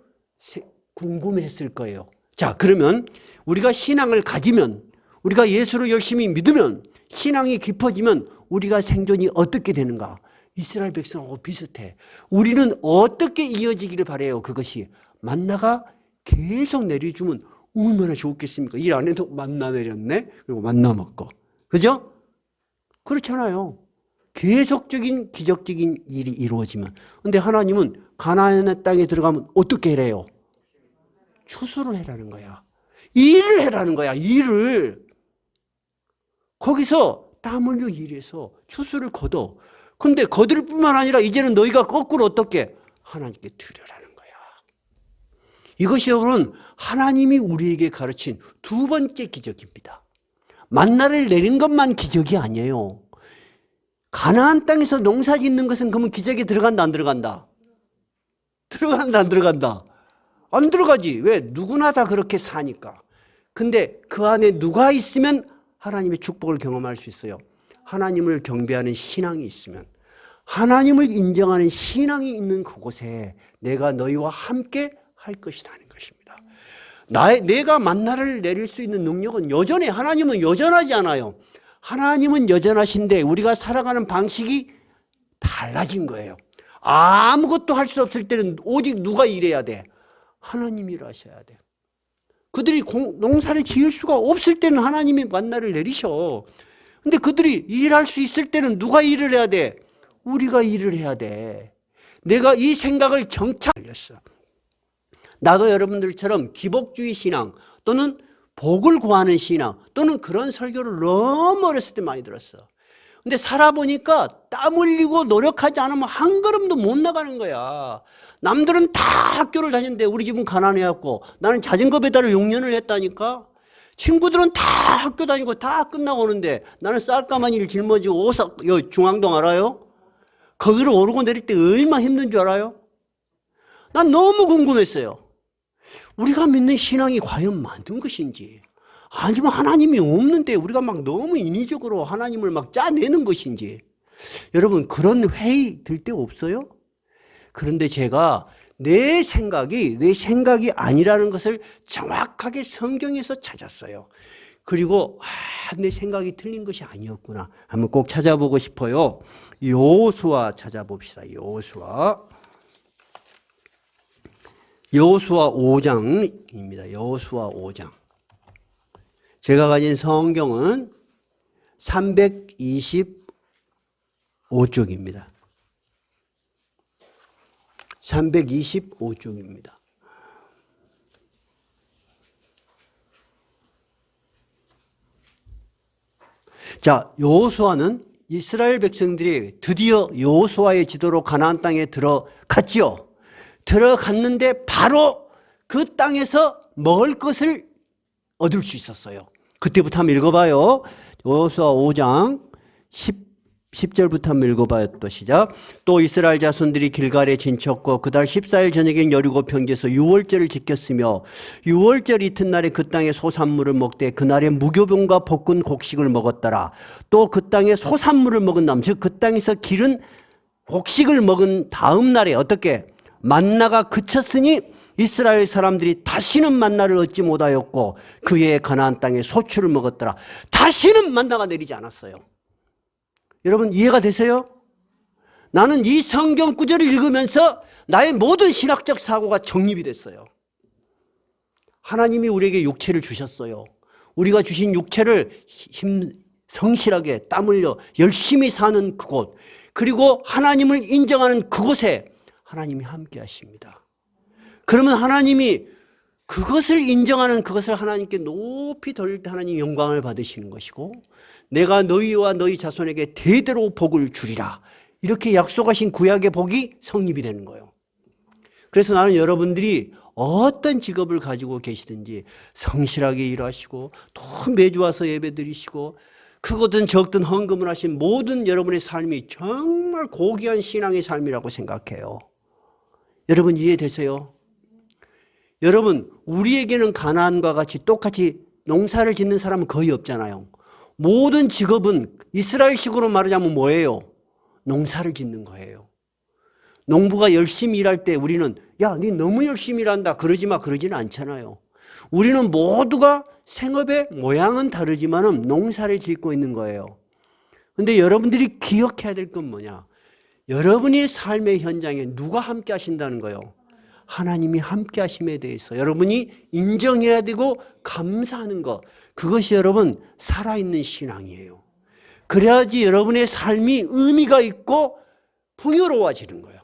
궁금했을 거예요. 자, 그러면 우리가 신앙을 가지면, 우리가 예수를 열심히 믿으면, 신앙이 깊어지면 우리가 생존이 어떻게 되는가? 이스라엘 백성하고 비슷해. 우리는 어떻게 이어지기를 바라요? 그것이 만나가 계속 내려주면 얼마나 좋겠습니까? 일 안 해도 만나 내렸네. 그리고 만나 먹고. 그죠? 그렇잖아요. 계속적인 기적적인 일이 이루어지면. 근데 하나님은 가나안의 땅에 들어가면 어떻게 해래요? 추수를 해라는 거야. 일을 해라는 거야. 일을. 거기서 땀 흘려 일해서 추수를 거둬. 근데 거둘 뿐만 아니라 이제는 너희가 거꾸로 어떻게? 하나님께 드려라는 거야. 이것이 여러분 하나님이 우리에게 가르친 두 번째 기적입니다. 만나를 내린 것만 기적이 아니에요. 가나안 땅에서 농사 짓는 것은 그러면 기적에 들어간다 안 들어간다? 들어간다 안 들어간다? 안 들어가지. 왜? 누구나 다 그렇게 사니까. 근데 그 안에 누가 있으면 하나님의 축복을 경험할 수 있어요. 하나님을 경배하는 신앙이 있으면, 하나님을 인정하는 신앙이 있는 그곳에 내가 너희와 함께 할 것이라는 것입니다. 내가 만나를 내릴 수 있는 능력은 여전해. 하나님은 여전하지 않아요. 하나님은 여전하신데 우리가 살아가는 방식이 달라진 거예요. 아무것도 할 수 없을 때는 오직 누가 일해야 돼? 하나님이 일하셔야 돼. 그들이 농사를 지을 수가 없을 때는 하나님이 만나를 내리셔. 근데 그들이 일할 수 있을 때는 누가 일을 해야 돼? 우리가 일을 해야 돼. 내가 이 생각을 정착 알렸어. 나도 여러분들처럼 기복주의 신앙 또는 복을 구하는 신앙 또는 그런 설교를 너무 어렸을 때 많이 들었어. 근데 살아보니까 땀 흘리고 노력하지 않으면 한 걸음도 못 나가는 거야. 남들은 다 학교를 다녔는데 우리 집은 가난해갖고 나는 자전거 배달을 6년을 했다니까. 친구들은 다 학교 다니고 다 끝나고 오는데 나는 쌀가마니를 짊어지고 중앙동 알아요? 거기를 오르고 내릴 때 얼마나 힘든 줄 알아요? 난 너무 궁금했어요. 우리가 믿는 신앙이 과연 맞는 것인지, 아니면 하나님이 없는데 우리가 막 너무 인위적으로 하나님을 막 짜내는 것인지. 여러분 그런 회의 들 때 없어요? 그런데 제가 내 생각이 아니라는 것을 정확하게 성경에서 찾았어요. 그리고 내 생각이 틀린 것이 아니었구나. 한번 꼭 찾아보고 싶어요. 여호수아 찾아봅시다. 여호수아 5장입니다. 여호수아 5장. 제가 가진 성경은 325쪽입니다. 325쪽입니다. 자, 여호수아는 이스라엘 백성들이 드디어 여호수아의 지도로 가나안 땅에 들어갔죠. 들어갔는데 바로 그 땅에서 먹을 것을 얻을 수 있었어요. 그때부터 한번 읽어봐요. 여호수아 5장 10절부터 한번 읽어봐요. 또 시작. 또 이스라엘 자손들이 길갈에 진쳤고 그달 14일 저녁에 여리고 평지에서 유월절을 지켰으며 유월절 이튿날에 그 땅에 소산물을 먹되 그날에 무교병과 볶은 곡식을 먹었더라. 또 그 땅에 소산물을 먹은 다음, 즉 그 땅에서 기른 곡식을 먹은 다음 날에 어떻게? 만나가 그쳤으니 이스라엘 사람들이 다시는 만나를 얻지 못하였고 그의 가나안 땅에 소출을 먹었더라. 다시는 만나가 내리지 않았어요. 여러분 이해가 되세요? 나는 이 성경 구절을 읽으면서 나의 모든 신학적 사고가 정립이 됐어요. 하나님이 우리에게 육체를 주셨어요. 우리가 주신 육체를 성실하게 땀 흘려 열심히 사는 그곳, 그리고 하나님을 인정하는 그곳에 하나님이 함께 하십니다. 그러면 하나님이 그것을 인정하는 그것을 하나님께 높이 돌릴 때 하나님 영광을 받으시는 것이고, 내가 너희와 너희 자손에게 대대로 복을 주리라 이렇게 약속하신 구약의 복이 성립이 되는 거예요. 그래서 나는 여러분들이 어떤 직업을 가지고 계시든지 성실하게 일하시고 또 매주 와서 예배 드리시고 크거든 적든 헌금을 하신 모든 여러분의 삶이 정말 고귀한 신앙의 삶이라고 생각해요. 여러분 이해되세요? 여러분 우리에게는 가나안과 같이 똑같이 농사를 짓는 사람은 거의 없잖아요. 모든 직업은 이스라엘식으로 말하자면 뭐예요? 농사를 짓는 거예요. 농부가 열심히 일할 때 우리는 야, 니 너무 열심히 일한다 그러지 마 그러지는 않잖아요. 우리는 모두가 생업의 모양은 다르지만 농사를 짓고 있는 거예요. 그런데 여러분들이 기억해야 될 건 뭐냐? 여러분의 삶의 현장에 누가 함께 하신다는 거예요? 하나님이 함께 하심에 대해서 여러분이 인정해야 되고 감사하는 것, 그것이 여러분 살아있는 신앙이에요. 그래야지 여러분의 삶이 의미가 있고 풍요로워지는 거예요.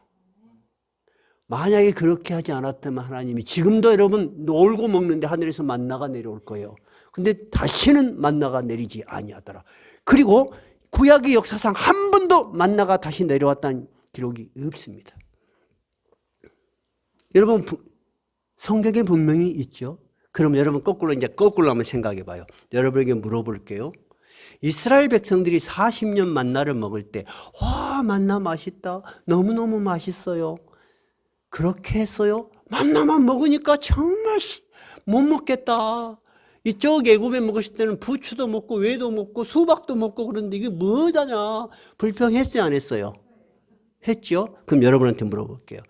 만약에 그렇게 하지 않았다면 하나님이 지금도 여러분 놀고 먹는데 하늘에서 만나가 내려올 거예요. 근데 다시는 만나가 내리지 아니하더라. 그리고 구약의 역사상 한 번도 만나가 다시 내려왔다는 기록이 없습니다. 여러분 성경에 분명히 있죠. 그럼 여러분 거꾸로 한번 생각해 봐요. 여러분에게 물어볼게요. 이스라엘 백성들이 40년 만나를 먹을 때, 와, 만나 맛있다. 너무너무 맛있어요. 그렇게 했어요? 만나만 먹으니까 정말 못 먹겠다. 이쪽 애굽에 먹으실 때는 부추도 먹고 외도 먹고 수박도 먹고 그런데 이게 뭐다냐. 불평했어요, 안 했어요? 했죠? 그럼 여러분한테 물어볼게요.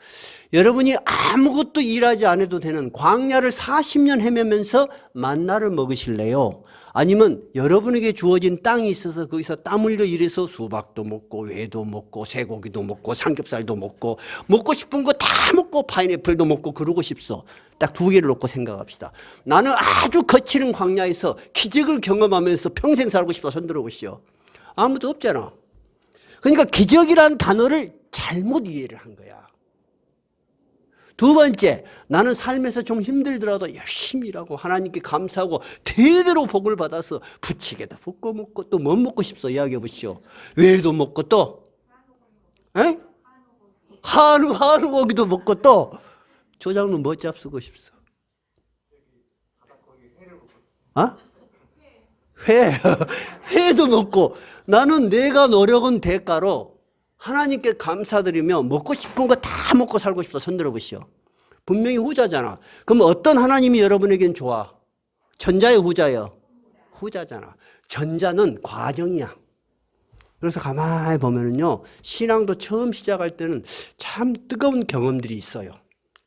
여러분이 아무것도 일하지 않아도 되는 광야를 40년 헤매면서 만나를 먹으실래요? 아니면 여러분에게 주어진 땅이 있어서 거기서 땀 흘려 일해서 수박도 먹고 외도 먹고 쇠고기도 먹고 삼겹살도 먹고 먹고 싶은 거 다 먹고 파인애플도 먹고 그러고 싶소. 딱 두 개를 놓고 생각합시다. 나는 아주 거치는 광야에서 기적을 경험하면서 평생 살고 싶어. 손 들어보시오. 아무도 없잖아. 그러니까 기적이라는 단어를 잘못 이해를 한 거야. 두 번째, 나는 삶에서 좀 힘들더라도 열심히 일하고 하나님께 감사하고 대대로 복을 받아서 부치게도 볶아 먹고 또 뭐 먹고 싶소? 이야기해 보시오. 외도 먹고 또 한우 고기도 먹고 또 조장은 뭐 잡수고 싶소? 회도 먹고. 나는 내가 노력은 대가로 하나님께 감사드리며 먹고 싶은 거 다 먹고 살고 싶다. 손 들어보시오. 분명히 후자잖아. 그럼 어떤 하나님이 여러분에겐 좋아? 전자예요, 후자예요? 후자잖아. 전자는 과정이야. 그래서 가만히 보면은요, 신앙도 처음 시작할 때는 참 뜨거운 경험들이 있어요.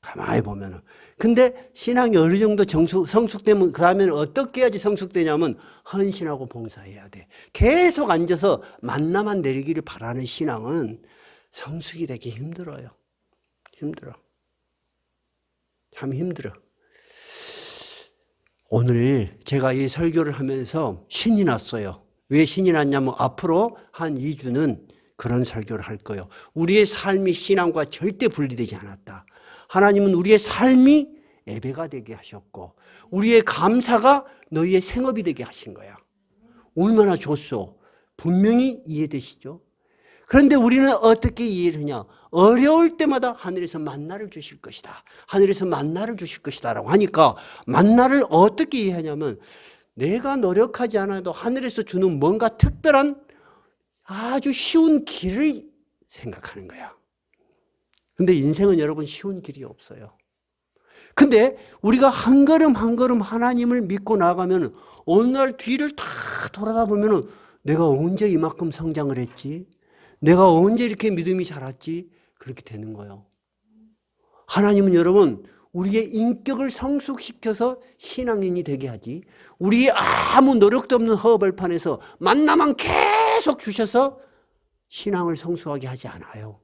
가만히 보면은. 근데 신앙이 어느 정도 성숙되면 그 다음에는 어떻게 해야지 성숙되냐면 헌신하고 봉사해야 돼. 계속 앉아서 만나만 내리기를 바라는 신앙은 성숙이 되기 힘들어요. 힘들어. 참 힘들어. 오늘 제가 이 설교를 하면서 신이 났어요. 왜 신이 났냐면 앞으로 한 2주는 그런 설교를 할 거예요. 우리의 삶이 신앙과 절대 분리되지 않았다. 하나님은 우리의 삶이 예배가 되게 하셨고 우리의 감사가 너희의 생업이 되게 하신 거야. 얼마나 좋소? 분명히 이해되시죠? 그런데 우리는 어떻게 이해를 하냐? 어려울 때마다 하늘에서 만나를 주실 것이다. 하늘에서 만나를 주실 것이다 라고 하니까 만나를 어떻게 이해하냐면 내가 노력하지 않아도 하늘에서 주는 뭔가 특별한 아주 쉬운 길을 생각하는 거야. 근데 인생은 여러분 쉬운 길이 없어요. 근데 우리가 한 걸음 한 걸음 하나님을 믿고 나가면 어느 날 뒤를 다 돌아다 보면 내가 언제 이만큼 성장을 했지? 내가 언제 이렇게 믿음이 자랐지? 그렇게 되는 거예요. 하나님은 여러분 우리의 인격을 성숙시켜서 신앙인이 되게 하지 우리의 아무 노력도 없는 허벌판에서 만나만 계속 주셔서 신앙을 성숙하게 하지 않아요.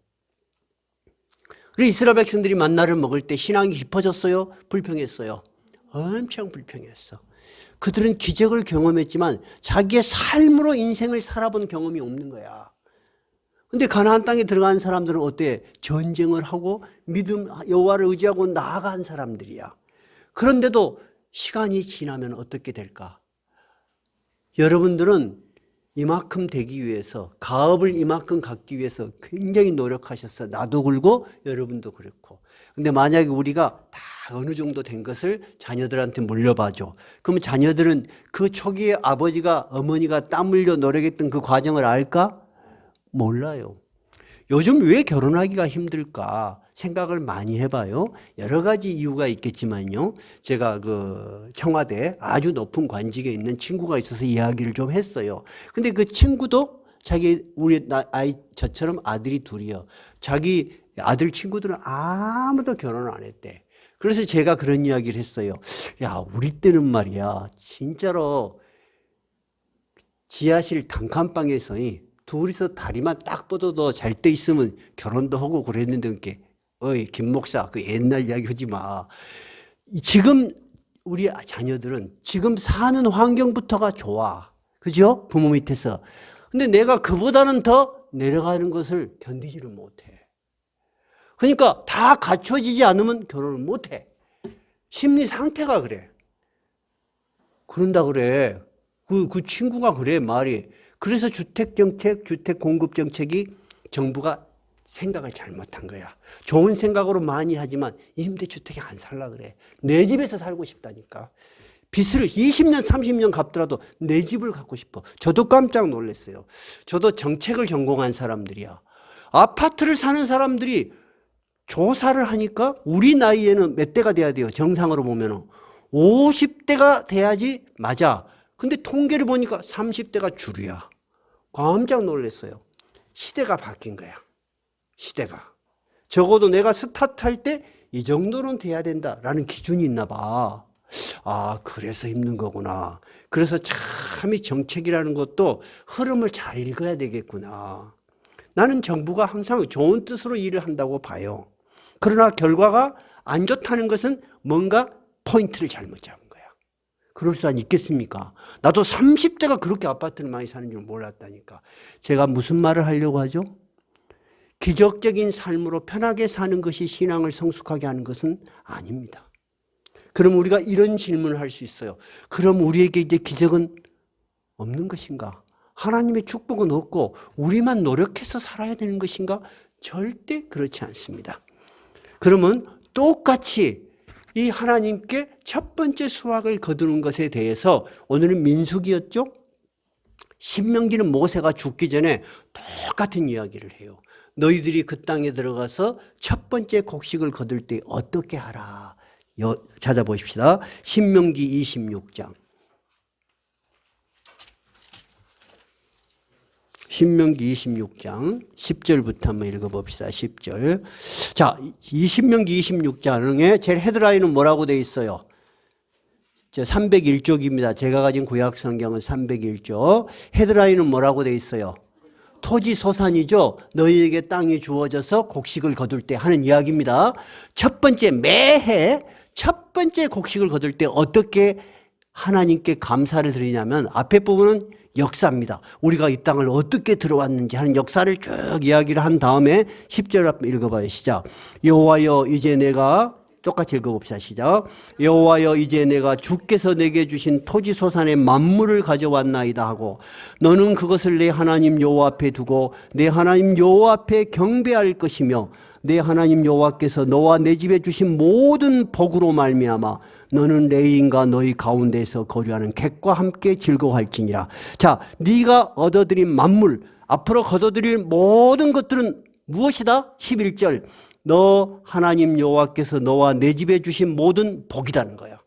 그래서 이스라엘 백성들이 만나를 먹을 때 신앙이 깊어졌어요? 불평했어요? 엄청 불평했어. 그들은 기적을 경험했지만 자기의 삶으로 인생을 살아본 경험이 없는 거야. 근데 가나안 땅에 들어간 사람들은 어때? 전쟁을 하고 믿음 여호와를 의지하고 나아간 사람들이야. 그런데도 시간이 지나면 어떻게 될까? 여러분들은 이만큼 되기 위해서 가업을 이만큼 갖기 위해서 굉장히 노력하셨어. 나도 그렇고 여러분도 그렇고. 근데 만약에 우리가 다 어느 정도 된 것을 자녀들한테 물려봐줘. 그러면 자녀들은 그 초기에 아버지가 어머니가 땀 흘려 노력했던 그 과정을 알까? 몰라요. 요즘 왜 결혼하기가 힘들까 생각을 많이 해봐요. 여러 가지 이유가 있겠지만요. 제가 그 청와대 아주 높은 관직에 있는 친구가 있어서 이야기를 좀 했어요. 근데 그 친구도 저처럼 아들이 둘이요. 자기 아들 친구들은 아무도 결혼을 안 했대. 그래서 제가 그런 이야기를 했어요. 야, 우리 때는 말이야. 진짜로 지하실 단칸방에서 둘이서 다리만 딱 뻗어도 잘 때 있으면 결혼도 하고 그랬는데 그게 어이 김 목사 그 옛날 이야기 하지 마. 지금 우리 자녀들은 지금 사는 환경부터가 좋아. 그죠? 부모 밑에서 근데 내가 그보다는 더 내려가는 것을 견디지를 못해. 그러니까 다 갖춰지지 않으면 결혼을 못해. 심리 상태가 그래. 그런다 그래. 그 친구가 그래, 말이. 그래서 주택정책, 주택공급정책이 정부가 생각을 잘못한 거야. 좋은 생각으로 많이 하지만 임대주택에 안 살라 그래. 내 집에서 살고 싶다니까. 빚을 20년, 30년 갚더라도 내 집을 갖고 싶어. 저도 깜짝 놀랐어요. 저도 정책을 전공한 사람들이야. 아파트를 사는 사람들이 조사를 하니까 우리 나이에는 몇 대가 돼야 돼요? 정상으로 보면은 50대가 돼야지 맞아. 근데 통계를 보니까 30대가 주류야. 깜짝 놀랐어요. 시대가 바뀐 거야. 시대가. 적어도 내가 스타트할 때 이 정도는 돼야 된다라는 기준이 있나 봐. 아, 그래서 힘든 거구나. 그래서 참 이 정책이라는 것도 흐름을 잘 읽어야 되겠구나. 나는 정부가 항상 좋은 뜻으로 일을 한다고 봐요. 그러나 결과가 안 좋다는 것은 뭔가 포인트를 잘못 잡은 거야. 그럴 수 있겠습니까? 나도 30대가 그렇게 아파트를 많이 사는 줄 몰랐다니까. 제가 무슨 말을 하려고 하죠? 기적적인 삶으로 편하게 사는 것이 신앙을 성숙하게 하는 것은 아닙니다. 그럼 우리가 이런 질문을 할 수 있어요. 그럼 우리에게 이제 기적은 없는 것인가? 하나님의 축복은 없고 우리만 노력해서 살아야 되는 것인가? 절대 그렇지 않습니다. 그러면 똑같이 이 하나님께 첫 번째 수확을 거두는 것에 대해서 오늘은 민수기였죠? 신명기는 모세가 죽기 전에 똑같은 이야기를 해요. 너희들이 그 땅에 들어가서 첫 번째 곡식을 거둘 때 어떻게 하라. 찾아보십시다. 신명기 26장. 신명기 26장 10절부터 한번 읽어봅시다. 10절. 자, 이 신명기 26장에 제일 헤드라인은 뭐라고 되어 있어요? 301쪽입니다. 제가 가진 구약 성경은 301쪽. 헤드라인은 뭐라고 되어 있어요? 토지소산이죠. 너희에게 땅이 주어져서 곡식을 거둘 때 하는 이야기입니다. 첫 번째, 매해 첫 번째 곡식을 거둘 때 어떻게 하나님께 감사를 드리냐면 앞에 부분은 역사입니다. 우리가 이 땅을 어떻게 들어왔는지 하는 역사를 쭉 이야기를 한 다음에 10절 읽어봐요. 시작. 여호와여 이제 내가 똑같이 읽어봅시다. 시작. 여호와여 이제 내가 주께서 내게 주신 토지소산의 만물을 가져왔나이다 하고 너는 그것을 내 하나님 여호와 앞에 두고 내 하나님 여호와 앞에 경배할 것이며 내 하나님 여호와께서 너와 내 집에 주신 모든 복으로 말미암아 너는 레위인과 너희 가운데서 거류하는 객과 함께 즐거워할지니라. 자, 네가 얻어들인 만물, 앞으로 거둬들일 모든 것들은 무엇이다? 11절. 너 하나님 여호와께서 너와 내 집에 주신 모든 복이라는 거야.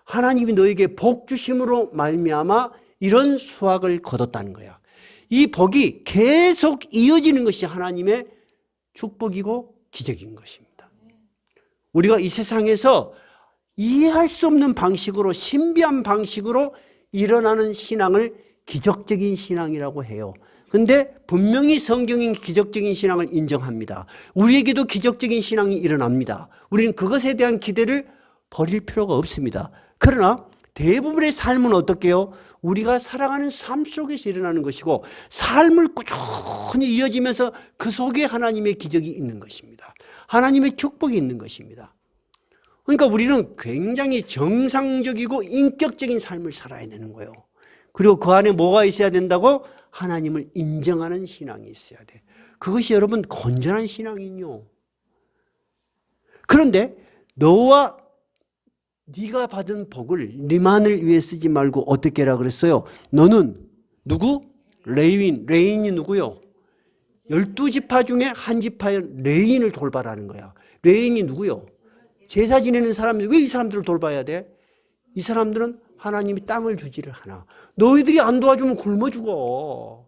하나님이 너에게 복 주심으로 말미암아 이런 수확을 거뒀다는 거야. 이 복이 계속 이어지는 것이 하나님의 축복이고 기적인 것입니다. 우리가 이 세상에서 이해할 수 없는 방식으로 신비한 방식으로 일어나는 신앙을 기적적인 신앙이라고 해요. 근데 분명히 성경인 기적적인 신앙을 인정합니다. 우리에게도 기적적인 신앙이 일어납니다. 우리는 그것에 대한 기대를 버릴 필요가 없습니다. 그러나 대부분의 삶은 어떻게 해요? 우리가 살아가는 삶 속에서 일어나는 것이고 삶을 꾸준히 이어지면서 그 속에 하나님의 기적이 있는 것입니다. 하나님의 축복이 있는 것입니다. 그러니까 우리는 굉장히 정상적이고 인격적인 삶을 살아야 되는 거예요. 그리고 그 안에 뭐가 있어야 된다고? 하나님을 인정하는 신앙이 있어야 돼. 그것이 여러분 건전한 신앙이요. 그런데 너와 네가 받은 복을 네만을 위해 쓰지 말고 어떻게 하라 그랬어요? 너는 누구? 레위인. 레위인이 누구요? 12지파 중에 한 지파의 레위인을 돌봐라는 거야. 레위인이 누구요? 제사 지내는 사람들. 왜 이 사람들을 돌봐야 돼? 이 사람들은 하나님이 땅을 주지를 않아. 너희들이 안 도와주면 굶어 죽어.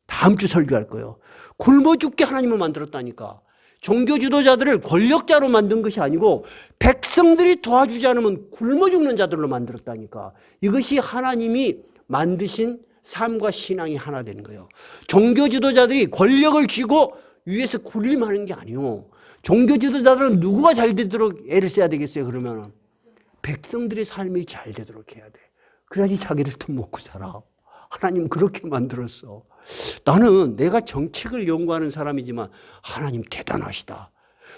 다음 주 설교할 거예요. 굶어 죽게 하나님을 만들었다니까. 종교 지도자들을 권력자로 만든 것이 아니고 백성들이 도와주지 않으면 굶어 죽는 자들로 만들었다니까. 이것이 하나님이 만드신 삶과 신앙이 하나 되는 거예요. 종교 지도자들이 권력을 쥐고 위에서 군림하는 게 아니에요. 종교 지도자들은 누구가 잘 되도록 애를 써야 되겠어요? 그러면 백성들의 삶이 잘 되도록 해야 돼. 그래야지 자기들 돈 먹고 살아. 하나님 그렇게 만들었어. 나는 내가 정책을 연구하는 사람이지만 하나님 대단하시다.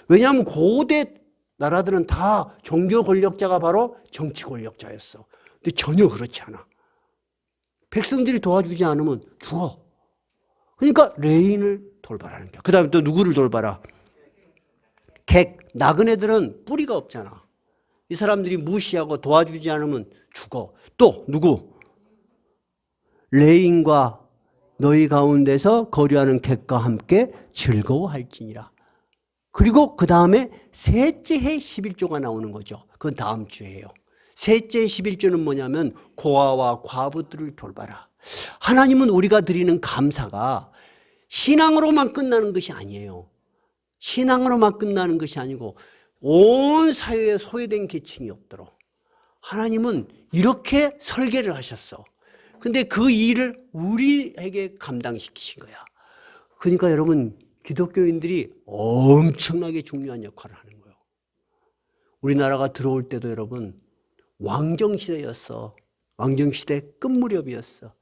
왜냐하면 고대 나라들은 다 종교 권력자가 바로 정치 권력자였어. 근데 전혀 그렇지 않아. 백성들이 도와주지 않으면 죽어. 그러니까 레인을 돌봐라는 거야. 그 다음에 또 누구를 돌봐라? 객, 나그네들은 뿌리가 없잖아. 이 사람들이 무시하고 도와주지 않으면 죽어. 또 누구? 레인과 너희 가운데서 거류하는 객과 함께 즐거워할지니라. 그리고 그 다음에 셋째 해 11조가 나오는 거죠. 그건 다음 주에요. 셋째 11조는 뭐냐면 고아와 과부들을 돌봐라. 하나님은 우리가 드리는 감사가 신앙으로만 끝나는 것이 아니에요. 신앙으로만 끝나는 것이 아니고 온 사회에 소외된 계층이 없도록 하나님은 이렇게 설계를 하셨어. 근데 그 일을 우리에게 감당시키신 거야. 그러니까 여러분, 기독교인들이 엄청나게 중요한 역할을 하는 거예요. 우리나라가 들어올 때도 여러분 왕정시대였어. 왕정시대 끝무렵이었어.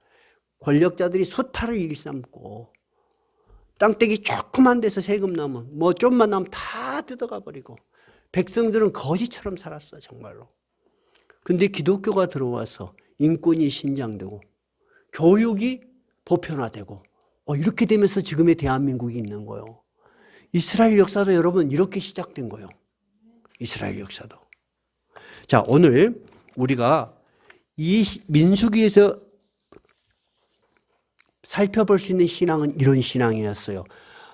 권력자들이 수탈을 일삼고 땅떼기 조그만 데서 세금 나면 뭐 좀만 나면 다 뜯어가 버리고 백성들은 거지처럼 살았어 정말로. 근데 기독교가 들어와서 인권이 신장되고 교육이 보편화되고 이렇게 되면서 지금의 대한민국이 있는 거예요. 이스라엘 역사도 여러분 이렇게 시작된 거예요. 이스라엘 역사도. 자, 오늘 우리가 이 민수기에서 살펴볼 수 있는 신앙은 이런 신앙이었어요.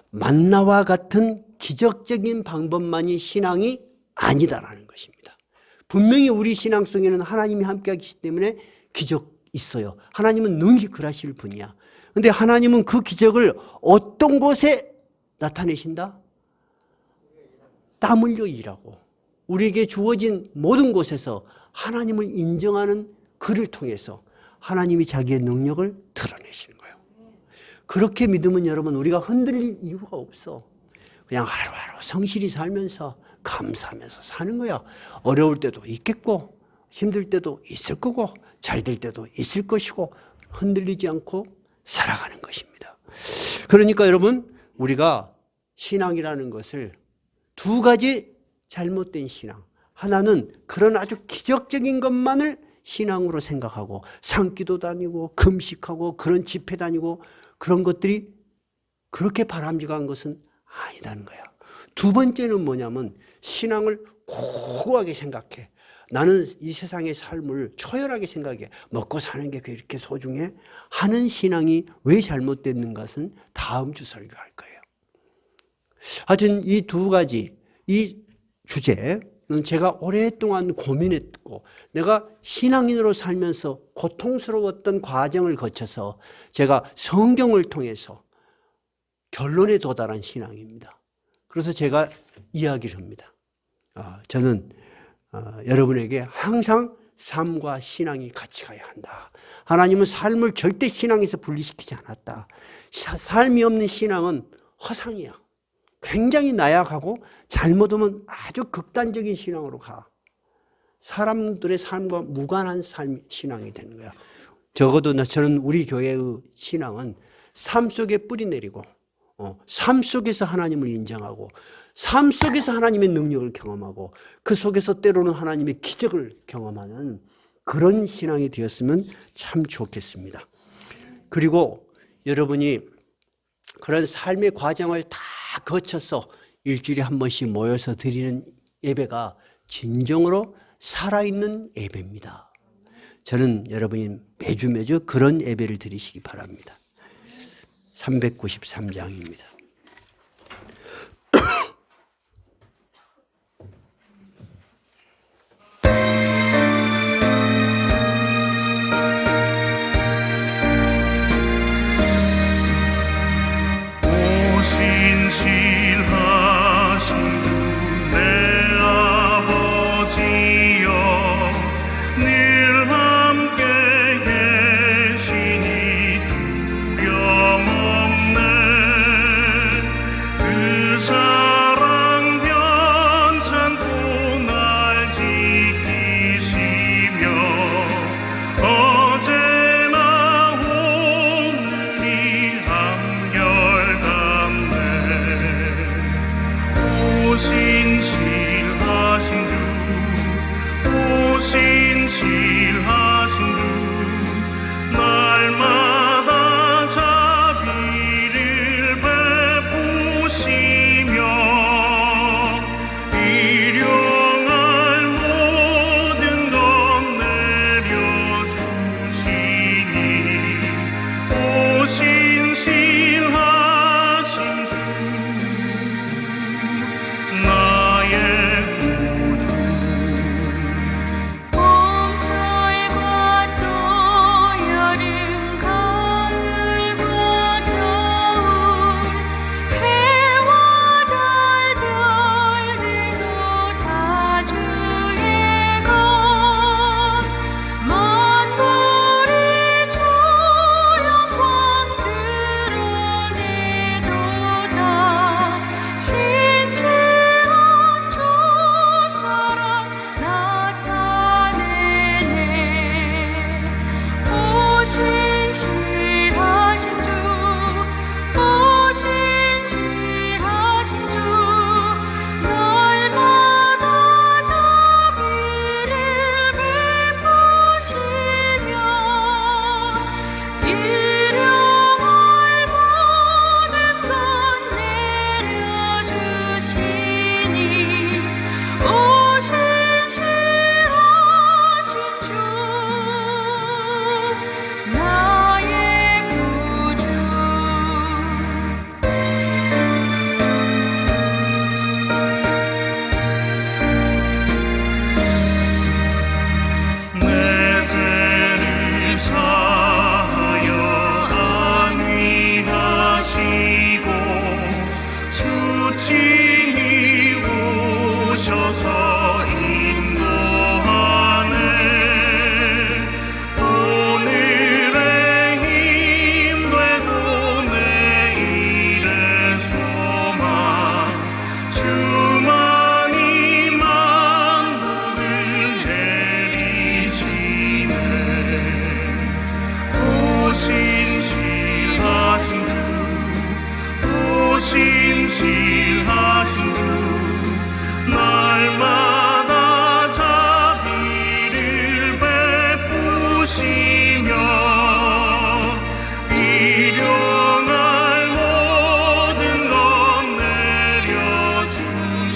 만나와 같은 기적적인 방법만이 신앙이 아니다라는 것입니다. 분명히 우리 신앙 속에는 하나님이 함께 계시기 때문에 기적 있어요. 하나님은 능히 그러실 분이야. 그런데 하나님은 그 기적을 어떤 곳에 나타내신다? 땀 흘려 일하고 우리에게 주어진 모든 곳에서 하나님을 인정하는 그를 통해서 하나님이 자기의 능력을 드러내시는 거예요. 그렇게 믿으면 여러분 우리가 흔들릴 이유가 없어. 그냥 하루하루 성실히 살면서 감사하면서 사는 거야. 어려울 때도 있겠고 힘들 때도 있을 거고 잘 될 때도 있을 것이고 흔들리지 않고 살아가는 것입니다. 그러니까 여러분 우리가 신앙이라는 것을 두 가지 잘못된 신앙. 하나는 그런 아주 기적적인 것만을 신앙으로 생각하고 산기도 다니고 금식하고 그런 집회 다니고 그런 것들이 그렇게 바람직한 것은 아니다는 거야. 두 번째는 뭐냐면 신앙을 고고하게 생각해. 나는 이 세상의 삶을 초열하게 생각해. 먹고 사는 게 이렇게 소중해? 하는 신앙이 왜 잘못됐는 것은 다음 주 설교할 거예요. 하여튼 이 두 가지, 이 주제는 제가 오랫동안 고민했고 내가 신앙인으로 살면서 고통스러웠던 과정을 거쳐서 제가 성경을 통해서 결론에 도달한 신앙입니다. 그래서 제가 이야기를 합니다. 저는 여러분에게 항상 삶과 신앙이 같이 가야 한다. 하나님은 삶을 절대 신앙에서 분리시키지 않았다. 삶이 없는 신앙은 허상이야. 굉장히 나약하고 잘못하면 아주 극단적인 신앙으로 가. 사람들의 삶과 무관한 신앙이 되는 거야. 적어도 저는 우리 교회의 신앙은 삶 속에 뿌리 내리고 삶 속에서 하나님을 인정하고 삶 속에서 하나님의 능력을 경험하고 그 속에서 때로는 하나님의 기적을 경험하는 그런 신앙이 되었으면 참 좋겠습니다. 그리고 여러분이 그런 삶의 과정을 다 거쳐서 일주일에 한 번씩 모여서 드리는 예배가 진정으로 살아있는 예배입니다. 저는 여러분이 매주 그런 예배를 드리시기 바랍니다. 393장입니다.
신실하신 주 내 아버지여 늘 함께 계시니 두려움 없네 신실하신 주 나의 구주
봄철과 또 여름 가을과 겨울 해와 달 별들도 다 주의 것 만물이 주 영광 드러내도다 신실한 주 사랑 나타내네 오 신실하신 주 오 신실하신 주 날마다 자비를 베푸시며 일용할 모든 것 내려주시니 오 신실하신 주 나의 구주
내 죄를 사하여 안위하시고 수치히 오셔서 인도하네 오늘의 힘 되고 내일의 소망 주만이 만복을 내리시네 오 신실하신 주 오 신실하신 주 날마다 자비를 베푸시며 일용할 모든 것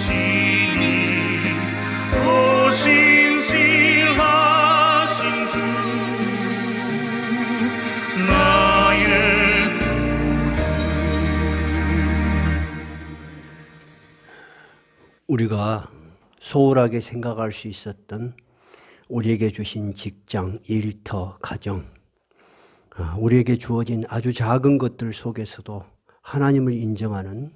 내려주시니 오 신실하신 주 나의 구주
우리가 소홀하게 생각할 수 있었던 우리에게 주신 직장, 일터, 가정, 우리에게 주어진 아주 작은 것들 속에서도 하나님을 인정하는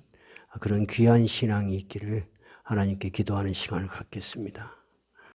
그런 귀한 신앙이 있기를 하나님께 기도하는 시간을 갖겠습니다.